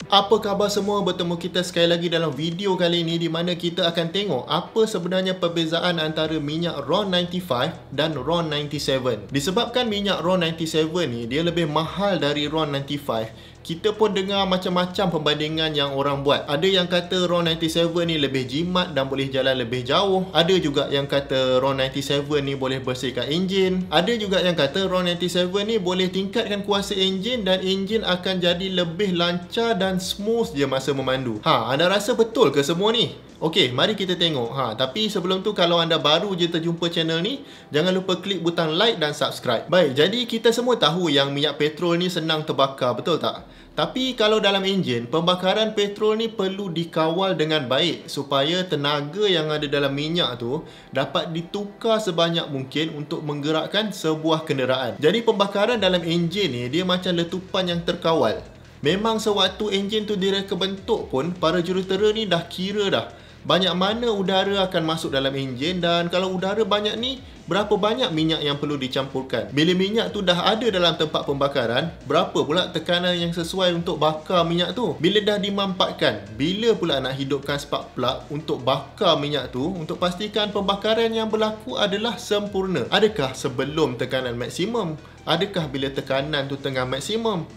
Apa khabar semua? Bertemu kita sekali lagi dalam video kali ini di mana kita akan tengok apa sebenarnya perbezaan antara minyak RON 95 dan RON 97. Disebabkan minyak RON 97 ni dia lebih mahal dari RON 95, kita pun dengar macam-macam perbandingan yang orang buat. Ada yang kata RON 97 ni lebih jimat dan boleh jalan lebih jauh. Ada juga yang kata RON 97 ni boleh bersihkan enjin. Ada juga yang kata RON 97 ni boleh tingkatkan kuasa enjin dan enjin akan jadi lebih lancar dan smooth je masa memandu. Anda rasa betul ke semua ni? Okey, mari kita tengok. Tapi sebelum tu, kalau anda baru je terjumpa channel ni, jangan lupa klik butang like dan subscribe. Baik, jadi kita semua tahu yang minyak petrol ni senang terbakar, betul tak? Tapi kalau dalam enjin, pembakaran petrol ni perlu dikawal dengan baik supaya tenaga yang ada dalam minyak tu dapat ditukar sebanyak mungkin untuk menggerakkan sebuah kenderaan. Jadi pembakaran dalam enjin ni dia macam letupan yang terkawal. Memang sewaktu enjin tu direka bentuk pun, para jurutera ni dah kira dah banyak mana udara akan masuk dalam enjin, dan kalau udara banyak ni, berapa banyak minyak yang perlu dicampurkan. Bila minyak tu dah ada dalam tempat pembakaran, berapa pula tekanan yang sesuai untuk bakar minyak tu. Bila dah dimampatkan, bila pula nak hidupkan spark plug untuk bakar minyak tu, untuk pastikan pembakaran yang berlaku adalah sempurna. Adakah sebelum tekanan maksimum? Adakah bila tekanan tu tengah maksimum?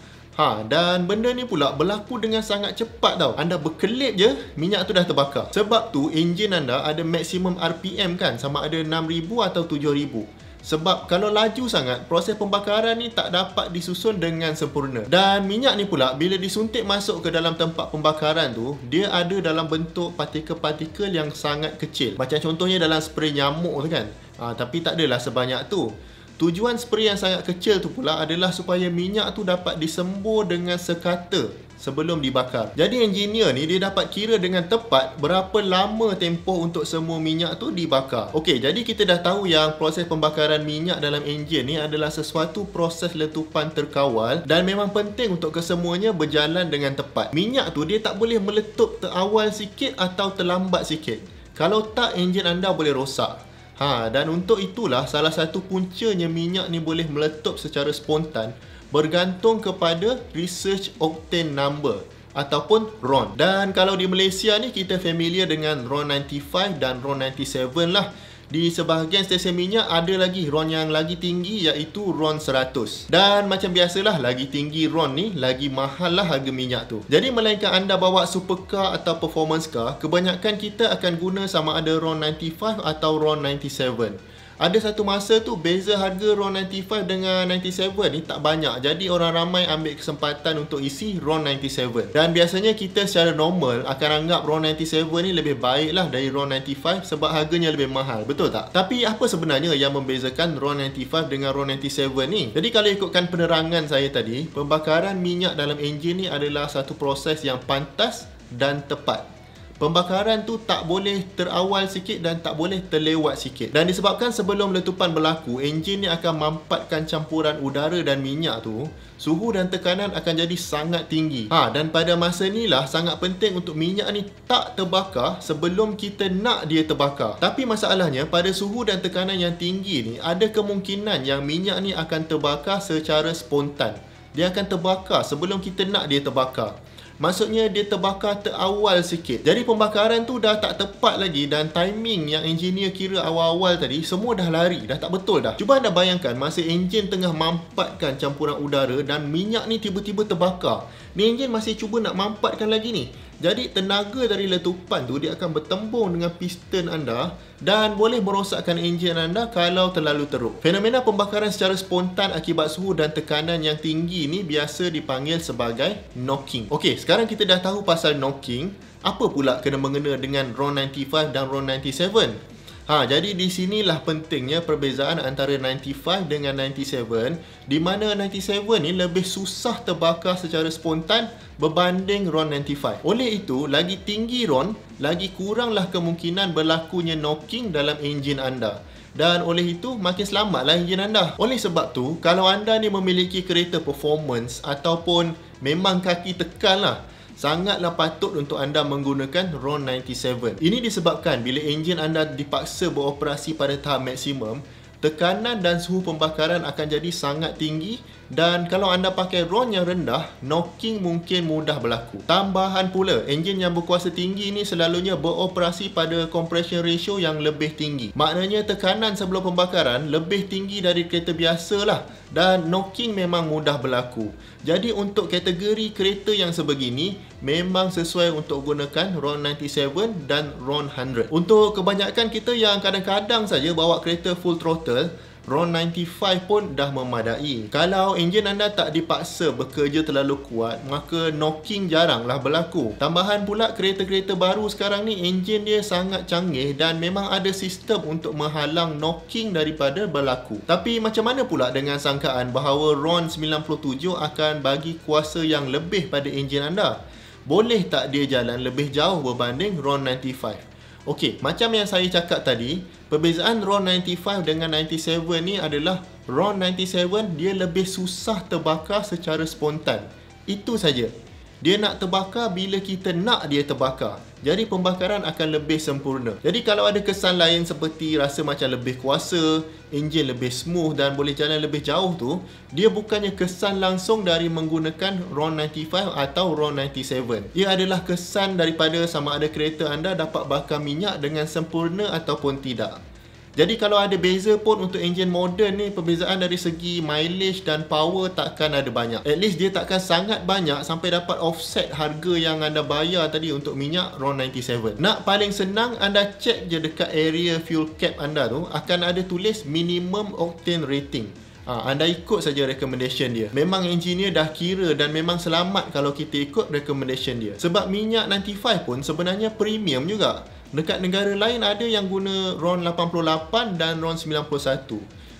Dan benda ni pula berlaku dengan sangat cepat tau. Anda berkelip je, minyak tu dah terbakar. Sebab tu enjin anda ada maksimum RPM kan, sama ada 6,000 atau 7,000. Sebab kalau laju sangat, proses pembakaran ni tak dapat disusun dengan sempurna. Dan minyak ni pula bila disuntik masuk ke dalam tempat pembakaran tu, dia ada dalam bentuk partikel-partikel yang sangat kecil. Macam contohnya dalam spray nyamuk tu kan. Tapi tak adalah sebanyak tu. Tujuan spray yang sangat kecil tu pula adalah supaya minyak tu dapat disembur dengan sekata sebelum dibakar. Jadi engineer ni dia dapat kira dengan tepat berapa lama tempoh untuk semua minyak tu dibakar. Okey, jadi kita dah tahu yang proses pembakaran minyak dalam enjin ni adalah sesuatu proses letupan terkawal dan memang penting untuk kesemuanya berjalan dengan tepat. Minyak tu dia tak boleh meletup terawal sikit atau terlambat sikit. Kalau tak, enjin anda boleh rosak. Dan untuk itulah salah satu puncanya minyak ni boleh meletup secara spontan bergantung kepada research octane number ataupun RON. Dan kalau di Malaysia ni kita familiar dengan RON 95 dan RON 97 lah. Di sebahagian stesen minyak ada lagi RON yang lagi tinggi, iaitu RON 100. Dan macam biasalah, lagi tinggi RON ni, lagi mahal lah harga minyak tu. Jadi melainkan anda bawa supercar atau performance car, kebanyakan kita akan guna sama ada RON 95 atau RON 97. Ada satu masa tu beza harga RON 95 dengan 97 ni tak banyak. Jadi orang ramai ambil kesempatan untuk isi RON 97. Dan biasanya kita secara normal akan anggap RON 97 ni lebih baik lah dari RON 95 sebab harganya lebih mahal. Betul tak? Tapi apa sebenarnya yang membezakan RON 95 dengan RON 97 ni? Jadi kalau ikutkan penerangan saya tadi, pembakaran minyak dalam enjin ni adalah satu proses yang pantas dan tepat. Pembakaran tu tak boleh terawal sikit dan tak boleh terlewat sikit. Dan disebabkan sebelum letupan berlaku, enjin ni akan mampatkan campuran udara dan minyak tu, suhu dan tekanan akan jadi sangat tinggi. Dan pada masa ni lah sangat penting untuk minyak ni tak terbakar sebelum kita nak dia terbakar. Tapi masalahnya pada suhu dan tekanan yang tinggi ni, ada kemungkinan yang minyak ni akan terbakar secara spontan. Dia akan terbakar sebelum kita nak dia terbakar. Maksudnya dia terbakar terawal sikit. Jadi pembakaran tu dah tak tepat lagi dan timing yang engineer kira awal-awal tadi semua dah lari, dah tak betul dah. Cuba anda bayangkan masa enjin tengah mampatkan campuran udara dan minyak ni tiba-tiba terbakar. Ni enjin masih cuba nak mampatkan lagi ni. Jadi tenaga dari letupan tu dia akan bertembung dengan piston anda dan boleh merosakkan enjin anda kalau terlalu teruk. Fenomena pembakaran secara spontan akibat suhu dan tekanan yang tinggi ni biasa dipanggil sebagai knocking. Okey, sekarang kita dah tahu pasal knocking. Apa pula kena-mengena dengan RON 95 dan RON 97? Jadi di sinilah pentingnya perbezaan antara 95 dengan 97, di mana 97 ni lebih susah terbakar secara spontan berbanding RON 95. Oleh itu, lagi tinggi RON, lagi kuranglah kemungkinan berlakunya knocking dalam enjin anda. Dan oleh itu, makin selamatlah enjin anda. Oleh sebab tu, kalau anda ni memiliki kereta performance ataupun memang kaki tekan lah, sangatlah patut untuk anda menggunakan RON 97. Ini disebabkan bila enjin anda dipaksa beroperasi pada tahap maksimum, tekanan dan suhu pembakaran akan jadi sangat tinggi Dan kalau anda pakai RON yang rendah, knocking mungkin mudah berlaku. Tambahan pula, enjin yang berkuasa tinggi ni selalunya beroperasi pada compression ratio yang lebih tinggi. Maknanya tekanan sebelum pembakaran lebih tinggi dari kereta biasa lah. Dan knocking memang mudah berlaku. Jadi untuk kategori kereta yang sebegini, memang sesuai untuk gunakan RON 97 dan RON 100. Untuk kebanyakan kita yang kadang-kadang saja bawa kereta full throttle, RON 95 pun dah memadai. Kalau enjin anda tak dipaksa bekerja terlalu kuat, maka knocking jaranglah berlaku. Tambahan pula, kereta-kereta baru sekarang ni enjin dia sangat canggih dan memang ada sistem untuk menghalang knocking daripada berlaku. Tapi macam mana pula dengan sangkaan bahawa RON 97 akan bagi kuasa yang lebih pada enjin anda? Boleh tak dia jalan lebih jauh berbanding RON 95? Okey, macam yang saya cakap tadi, perbezaan RON 95 dengan 97 ni adalah RON 97 dia lebih susah terbakar secara spontan. Itu saja. Dia nak terbakar bila kita nak dia terbakar. Jadi pembakaran akan lebih sempurna. Jadi kalau ada kesan lain seperti rasa macam lebih kuasa, enjin lebih smooth dan boleh jalan lebih jauh tu, dia bukannya kesan langsung dari menggunakan RON 95 atau RON 97. Ia adalah kesan daripada sama ada kereta anda dapat bakar minyak dengan sempurna ataupun tidak. Jadi kalau ada beza pun untuk enjin moden ni, perbezaan dari segi mileage dan power takkan ada banyak. At least dia takkan sangat banyak sampai dapat offset harga yang anda bayar tadi untuk minyak RON 97. Nak paling senang, anda cek je dekat area fuel cap anda tu, akan ada tulis minimum octane rating. Anda ikut saja recommendation dia. Memang engineer dah kira dan memang selamat kalau kita ikut recommendation dia. Sebab minyak 95 pun sebenarnya premium juga. Dekat negara lain ada yang guna RON 88 dan RON 91.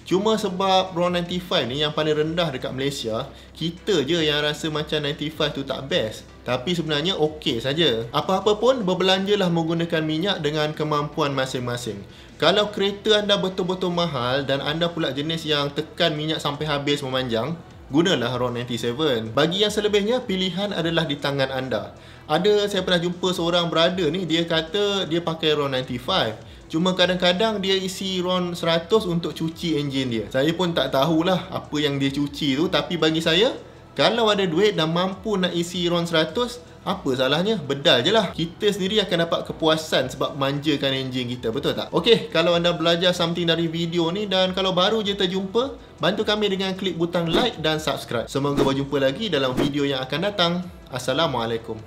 Cuma sebab RON 95 ni yang paling rendah dekat Malaysia, kita je yang rasa macam 95 tu tak best. Tapi sebenarnya okey saja. Apa-apa pun, berbelanjalah menggunakan minyak dengan kemampuan masing-masing. Kalau kereta anda betul-betul mahal dan anda pula jenis yang tekan minyak sampai habis memanjang, gunalah RON 97. Bagi yang selebihnya, pilihan adalah di tangan anda. Saya pernah jumpa seorang brother ni, dia kata dia pakai RON 95. Cuma kadang-kadang dia isi RON 100 untuk cuci enjin dia. Saya pun tak tahulah apa yang dia cuci tu. Tapi bagi saya, kalau ada duit dan mampu nak isi RON 100, apa salahnya? Bedal je lah. Kita sendiri akan dapat kepuasan sebab manjakan enjin kita, betul tak? Okey, kalau anda belajar something dari video ni dan kalau baru je terjumpa, bantu kami dengan klik butang like dan subscribe. Semoga berjumpa lagi dalam video yang akan datang. Assalamualaikum.